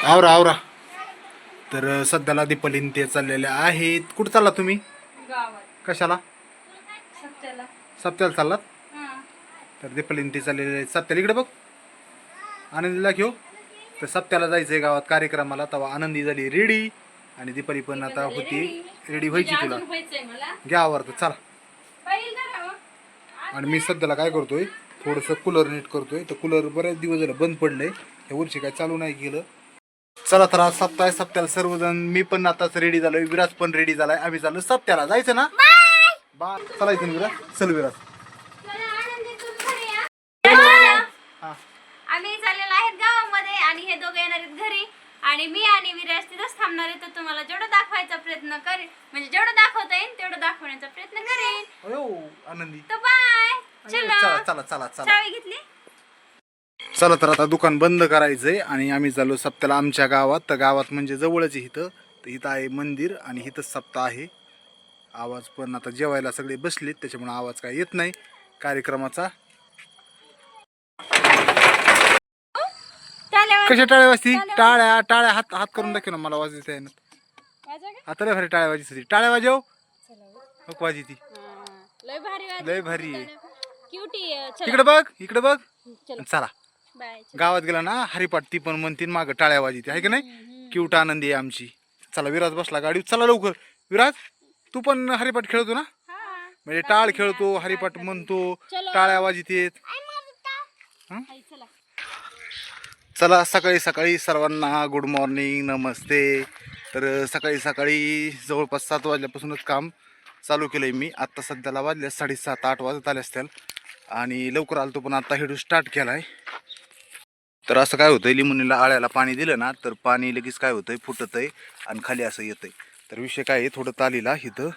आवरा आवरा. तर सध्याला दीपालीन ते चाललेले आहेत. कुठं चालला तुम्ही? गावात कशाला? सत्याला. सप्त्याला चाललात? हां. तर दीपालीन ते चाललेले आहेत सप्त्याला. इकडे बघ, आनंदीला घेऊ. तर सप्त्याला जायचंय गावात कार्यक्रमाला. तेव्हा आनंदी झाली रेडी आणि दीपाली पण आता होती रेडी व्हायची. तुला अजून व्हायचंय मला. घ्या आवर तर चला. पाहिलं का हो? आणि मी सध्याला काय करतोय, थोडंसं कूलर नीट करतोय. तर कूलर बरेच दिवस झालं बंद पडलंय, ह्या वर्षी काय चालू नाही केलं. चला तर आज सप्ताह आहे. सप्त्याला सर्वजण, मी पण आताच रेडी झालोय, विराज पण रेडी झालाय. आम्ही चाललो सप्त्याला. जायचं ना? बा चलायचं ना विराज? चल विराज. हा. आम्ही चाललेलो आहेत गावामध्ये आणि हे दोघे येणार आहेत घरी आणि मी आणि विराज तिथंच थांबणार आहे. तर तुम्हाला जेवढं दाखवायचा प्रयत्न करेन, म्हणजे जेवढं दाखवता येईल तेवढं दाखवण्याचा प्रयत्न करेन. अयो आनंदी. तर बाय. चला चला चला चला. चावी घेतली. चला तर आता दुकान बंद करायचंय आणि आम्ही चाललो सप्त्याला आमच्या गावात. तर गावात म्हणजे जवळच आहे इथं. तर इथं आहे मंदिर आणि इथंच सप्ताह आहे. आवाज पण आता जेवायला सगळे बसलेत, त्याच्यामुळे आवाज काय येत नाही कार्यक्रमाचा. कशा टाळ्या वाजती? टाळ्या टाळ्या हात हात करून दाखव ना, मला वाजता येणार. आता लय भारी टाळ्या वाजती. टाळ्या वाजव. वाजी ती लय भारी लय भारी आहे. क्यूटी. इकडे बघ, इकडे बघ. चला बाय. गावात गेला ना हरिपाठ ती पण म्हणतीन माग टाळ्या वाजती आहे की नाही. क्यूट आनंदी आहे आमची. चला विराज बसला गाडी, चला लवकर. विराज तू पण हरिपाठ खेळतो ना? म्हणजे टाळ खेळतो, हरिपाठ म्हणतो, टाळ्या वाजतेत. चला सकाळी सकाळी सर्वांना गुड मॉर्निंग, नमस्ते. तर सकाळी सकाळी जवळपास 7 वाजल्यापासूनच काम चालू केलं आहे मी. आत्ता सध्याला वाजल्या 7:30-8 वाजत आले असतील आणि लवकर आलतो, पण आता हेडू स्टार्ट केला आहे. तर असं काय होतं, लिंबुनीला आळ्याला पाणी दिलं ना तर पाणी लगेच काय होतंय, फुटत आहे आणि खाली असं येतं आहे. तर विषय काय आहे, थोडं तालीला इथं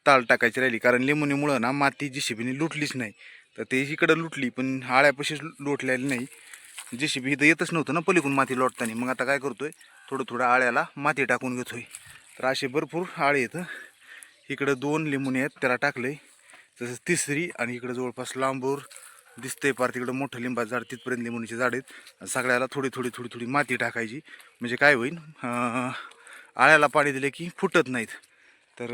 ताल टाकायची राहिली, कारण लिंबुनीमुळं ना माती JCBने लुटलीच नाही. तर ते इकडं लुटली पण आळ्यापाशीच लोटलेली नाही. JCB इथं येतच नव्हतं ना पलीकडून माती लोटताना. मग आता काय करतोय, थोडं थोडं आळ्याला माती टाकून घेतोय. तर असे भरपूर आळे येतं. इकडं 2 लिंबुनी आहेत, त्याला टाकले. तसंच तिसरी आणि इकडं जवळपास लांबूर दिसतंय पार तिकडं मोठं लिंबाचं झाड, तिथपर्यंत लिंबुनीचे झाड आहेत. सगळ्याला थोडी थोडी थोडी थोडी माती टाकायची, म्हणजे काय होईल, आळ्याला पाणी दिले की फुटत नाहीत. तर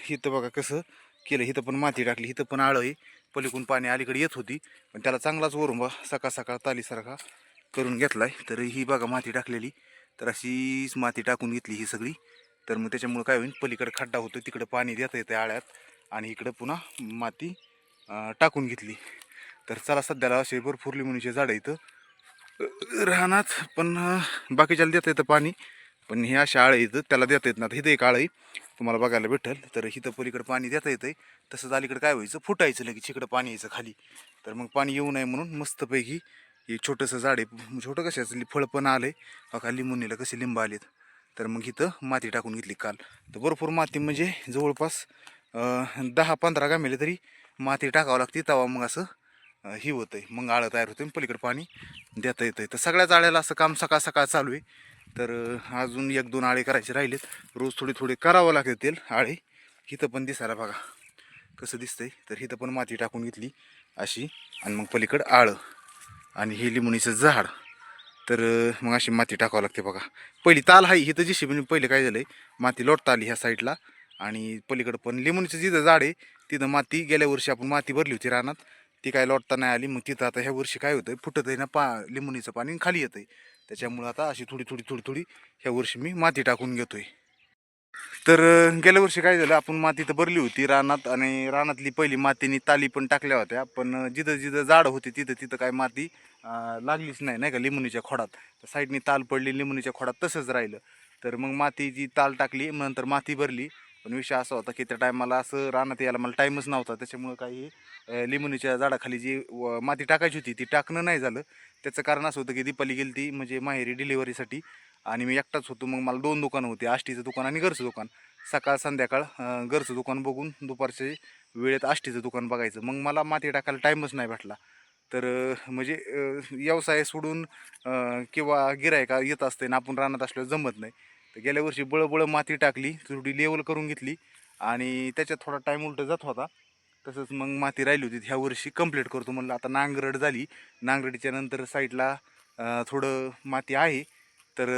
इथं बघा कसं केलं. इथं पण माती टाकली, इथं पण आळं आहे. पलीकडून पाणी अलीकडे येत होती, पण त्याला चांगलाच वरून सकाळ सकाळ तालीसारखा करून घेतलाय. तर ही बघा माती टाकलेली, तर अशीच माती टाकून घेतली ही सगळी. तर मग त्याच्यामुळे काय होईल, पलीकडे खड्डा होतो, तिकडं पाणी देता येतं आळ्यात आणि इकडं पुन्हा माती टाकून घेतली. तर चला सध्याला असे भरपूर लिंबूचे झाडं इथं राहणार, पण बाकीच्याला देता येतं पाणी, पण हे अशा आळं इथं त्याला देता येत ना. इथं एक आळं तुम्हाला बघायला भेटेल. तर इथं पलीकडे पाणी देता येतंय, तसंच अलीकडे काय व्हायचं, फुटायचं लगेच इकडं पाणी यायचं खाली. तर मग पाणी येऊ नये म्हणून मस्तपैकी हे छोटंसं झाड आहे. छोटं कशाचं फळ पण आलंय बघा, लिंबुनीला कसे लिंब आलेत. तर मग इथं माती टाकून घेतली काल. तर भरपूर माती, म्हणजे जवळपास 10-15 गामेले तरी माती टाकावं लागते, तेव्हा मग असं ही होतंय, मग आळं तयार होतं, पलीकडे पाणी देता येतंय. तर सगळ्याच आळ्याला असं काम सकाळ सकाळ चालू आहे. तर अजून 1-2 आळे करायचे राहिलेत. रोज थोडे थोडे करावं लागतील आळे. इथं पण दिसायला बघा कसं दिसतंय. तर इथं पण माती टाकून घेतली अशी, आणि मग पलीकडं आळं आणि हे लिंबुनीचं झाड. तर मग अशी माती टाकावं लागते बघा. पहिली ताल आहे इथं JCBने पहिले काय झालंय, माती लोटता आली ह्या साईडला, आणि पलीकडं पण लिंबुनीचं जिथं झाड आहे तिथं माती गेल्या वर्षी आपण माती भरली होती रानात, ती काय लोटता नाही आली. मग तिथं आता ह्या वर्षी काय होतंय, फुटत आहे ना लिंबुनीचं पाणी खाली येतंय. त्याच्यामुळं आता अशी थोडी थोडी थोडी थोडी ह्या वर्षी मी माती टाकून घेतोय. तर गेल्या वर्षी काय झालं, आपण माती तर भरली होती रानात, आणि रानातली पहिली मातीने ताली पण टाकल्या होत्या, पण जिथं जिथं झाडं होती तिथं तिथं काय माती लागलीच नाही, नाही का, लिंबुनीच्या खोडात. तर साईडनी ताल पडली, लिंबुनीच्या खोडात तसंच राहिलं. तर मग मातीची ताल टाकली, नंतर माती भरली. पण विषय असा होता की त्या टायमाला असं रानात यायला मला टाईमच नव्हता, त्याच्यामुळं काही लिंबुनीच्या झाडाखाली जी माती टाकायची होती ती टाकणं नाही झालं. त्याचं कारण असं होतं की दीपाली गेली ती म्हणजे माहेरी डिलिव्हरीसाठी, आणि मी एकटाच होतो. मग मला 2 दुकानं होती, आष्टीचं दुकान आणि घरचं दुकान. सकाळ संध्याकाळ घरचं दुकान बघून दुपारच्या वेळेत आष्टीचं दुकान बघायचं. मग मला माती टाकायला टाईमच नाही भेटला. तर म्हणजे व्यवसाय सोडून किंवा गिऱ्हाईक येत असते ना, आपण रानात असल्यावर जमत नाही. तर गेल्या वर्षी बळबळ माती टाकली, थोडी लेवल करून घेतली, आणि त्याच्यात थोडा टाईम उलट जात होता. तसंच मग माती राहिली होती, ह्या वर्षी कंप्लीट करतो म्हणलं. आता नांगरट झाली, नांगरटीच्या नंतर साईडला थोडं माती आहे, तर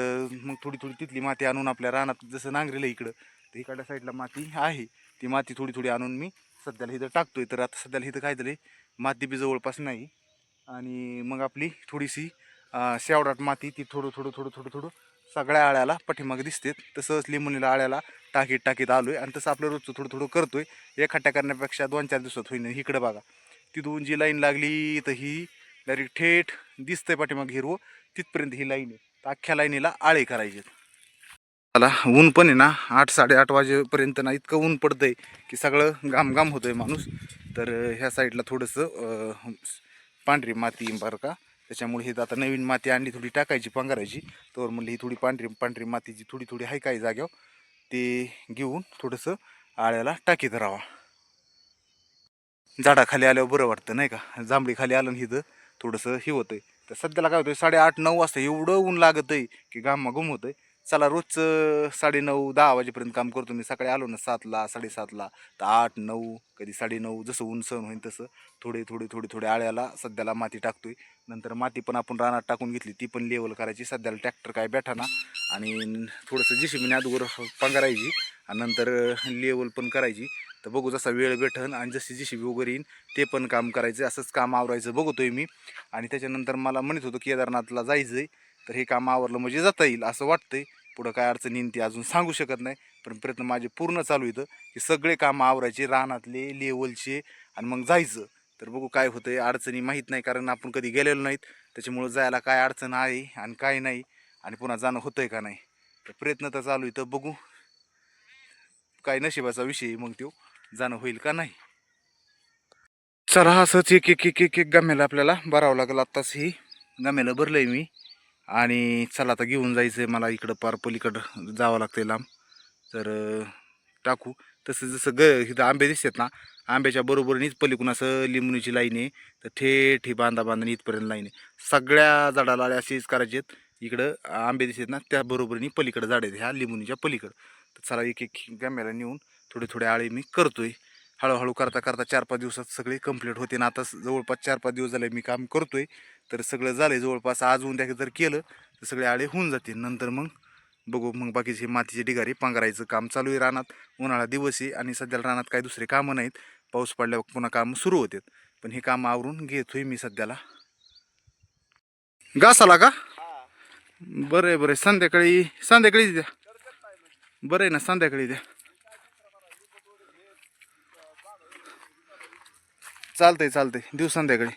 मग थोडी थोडी तिथली माती आणून आपल्या रानात जसं नांगरेलं इकडं तर इकडल्या साईडला माती आहे, ती माती थोडी थोडी आणून मी सध्याला इथं टाकतोय. तर आता सध्याला इथं काय झालं, माती बी जवळपास नाही आणि मग आपली थोडीशी शेवडाट माती ती थोडं थोडं थोडं थोडं थोडं सगळ्या आळ्याला पाठीमागे दिसते. तसंच लिंबुनीला आळ्याला टाकीत टाकीत आलोय आणि तसं आपलं रोजचं थोडं थोडं करतोय. एकखट्ट्या करण्यापेक्षा 2-4 दिवसात होईन. इकडं बघा तिथून जी लाईन लागली तर ही डायरेक्ट थेट दिसतंय पाठीमागे हिरवं, तिथपर्यंत ही लाईन आहे. तर अख्ख्या लाईनीला आळे करायचे. मला ऊन पण आहे ना 8-8:30 वाजेपर्यंत ना इतकं ऊन पडतंय की सगळं घामघाम होतोय माणूस. तर ह्या साईडला थोडंसं पांढरी माती बरं का, त्याच्यामुळे हे आता नवीन माती आणली थोडी टाकायची पांघरायची. तर म्हणली ही थोडी पांढरी पांढरी मातीची थोडी थोडी आहे काही जाग्यावर, ते घेऊन थोडंसं आळ्याला टाकीत राहावा. झाडाखाली आल्यावर बरं वाटतं नाही का, जांभळी खाली आलं ना इथं थोडंसं हे होतंय. तर सध्याला काय होतंय 8:30-9 वाजता एवढं ऊन लागत आहे की घामाघूम होतंय. चला रोजचं 9:30-10 वाजेपर्यंत काम करतो मी. सकाळी आलो ना 7ला 7:30ला तर 8-9 कधी 9:30 जसं ऊन सहन होईल तसं थोडे थोडे थोडे थोडे आळ्याला सध्याला माती टाकतोय. नंतर माती पण आपण रानात टाकून घेतली, ती पण लेवल करायची. सध्याला ट्रॅक्टर काय ना आणि थोडंसं JCBने अगोदर पांघरायची आणि नंतर लेवल पण करायची. तर बघू जसा वेळ भेटन आणि जशी JCB वगैरे येईन ते पण काम करायचं, असंच काम आवरायचं बघतोय मी. आणि त्याच्यानंतर मला म्हणत होतं केदारनाथला जायचं आहे, तर हे काम आवरलं म्हणजे जाता येईल असं वाटतंय. पुढं काय अडचण येईन ती अजून सांगू शकत नाही, पण प्रयत्न माझे पूर्ण चालू येतं की सगळे काम आवरायचे रानातले लेवलचे आणि मग जायचं. तर बघू काय होतंय, अडचणी माहीत नाही कारण आपण कधी गेलेलो नाहीत, त्याच्यामुळं जायला काय अडचण आहे आणि काय नाही आणि पुन्हा जाणं होतंय का नाही. तर प्रयत्न तर चालू येतं, बघू काय नशिबाचा विषय मग तो जाणं होईल का नाही. चला असंच एक एक एक एक एक गम्याला आपल्याला भरावं लागेल. आत्ताच ही गम्याला भरलंय मी आणि चला आता घेऊन जायचं आहे मला, इकडं पार पलीकडं जावं लागतंय लांब. तर टाकू तसं जसं इथं आंबे दिसतात ना, आंब्याच्या बरोबरीनेच पलीकडून असं लिंबणीची लाईन आहे. तर थेट ही बांधणी इथपर्यंत लाईन आहे. सगळ्या झाडाला अशीच करायची आहेत. इकडं आंबे दिसतात ना त्या बरोबरीने पलीकडं झाड आहेत ह्या लिंबणीच्या पलीकडं. तर चला एक एक गम्याला नेऊन थोडे थोडे आळे मी करतोय. हळूहळू करता करता 4-5 दिवसात सगळे कंप्लीट होते ना. आता जवळपास 4-5 दिवस झाले मी काम करतोय, तर सगळं झालंय जवळपास. आज उद्या जर केलं तर सगळे आळे होऊन जातील. नंतर मग बघू, मग बाकीचे मातीचे ढिगारी पांघरायचं काम चालू आहे रानात. उन्हाळा दिवस आहे आणि सध्याला रानात काही दुसरे कामं नाहीत. पाऊस पडल्यावर पुन्हा कामं सुरू होतात, पण हे काम आवरून घेतोय मी सध्याला. घास आला का? बरं आहे बरं आहे. संध्याकाळी संध्याकाळीच द्या. बरं आहे ना, संध्याकाळी द्या. चालतंय चालतंय, देऊ संध्याकाळी.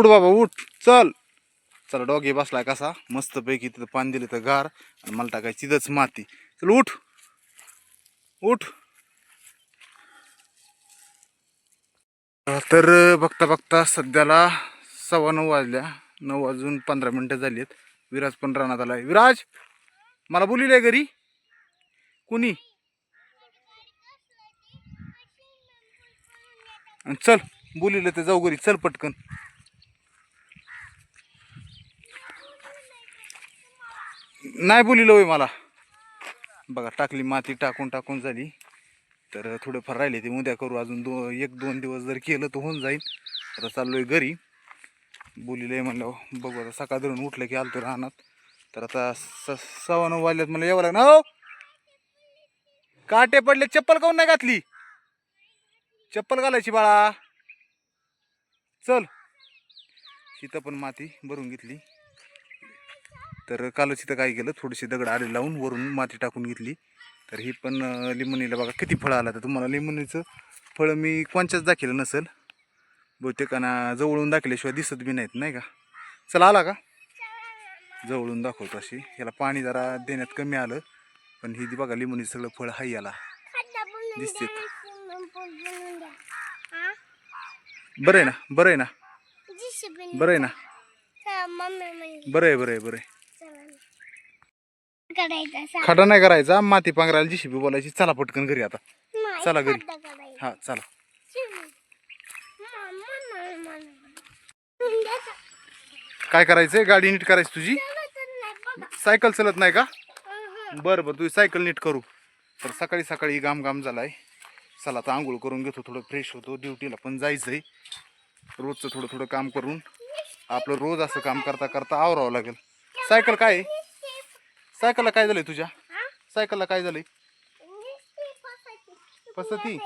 उठ बाबा उठ, चल. चला डॉगी बसलाय कसा मस्तपैकी, तिथं पाणी दिलं तर गार आणि मला टाकायची तिथंच माती. चल उठ उठ. तर बघता बघता सध्याला 9:15 वाजल्या. 9:15 झाली आहेत. विराज पण रानात आलाय. विराज, मला बोलिले घरी कुणी, चल बोलिले तर जाऊ घरी, चल पटकन. नाही बोलिलं होय मला. बघा टाकली माती, टाकून टाकून झाली. तर थोडंफार राहिले ते उद्या करू. अजून 1-2 दिवस जर केलं तर होऊन जाईल. आता चाललोय घरी. बोलिलंय म्हणलं बघू, आता सकाळ धरून उठलं की आलतो रानात. तर आता 9:15 वाजल्यात, मला यावं लागणार. हो काटे पडले, चप्पल काऊन नाही घातली? चप्पल घालायची बाळा. चल. इथं पण माती भरून घेतली. तर कालच इथं काय केलं, थोडीशी दगड आले लावून वरून माती टाकून घेतली. तर ही पण लिंबणीला बघा किती फळं आला. तर तुम्हाला लिंबणीचं फळं मी कोणच्याच दाखवलं नसेल बहुतेकांना, जवळून दाखवल्याशिवाय दिसत बी नाहीत नाही का. चला आला का, जवळून दाखवतो. अशी याला पाणी जरा देण्यात कमी आलं, पण ही बघा लिंबणीचं सगळं फळ हाय याला दिसते. बरं आहे ना, बरं आहे ना, बरं आहे ना, बरं आहे बरं आहे बरं आहे. खडा नाही करायचा, माती पांघरायला JCB बोलायची. चला पटकन घरी आता, चला घरी. हा चला. काय करायचंय, गाडी नीट करायची तुझी. सायकल चलत नाही का? बरं बरं, तुझी सायकल नीट करू. तर सकाळी सकाळी घाम घाम झालाय. चला आता आंघोळ करून घेतो, थोडं फ्रेश होतो, ड्युटीला पण जायचंय. रोजचं थोडं थोडं काम करून आपलं रोज असं काम करता करता आवरावं लागेल. सायकल काय आहे? सायकलला काय झालंय तुझ्या? सायकलला काय झालंय? पसती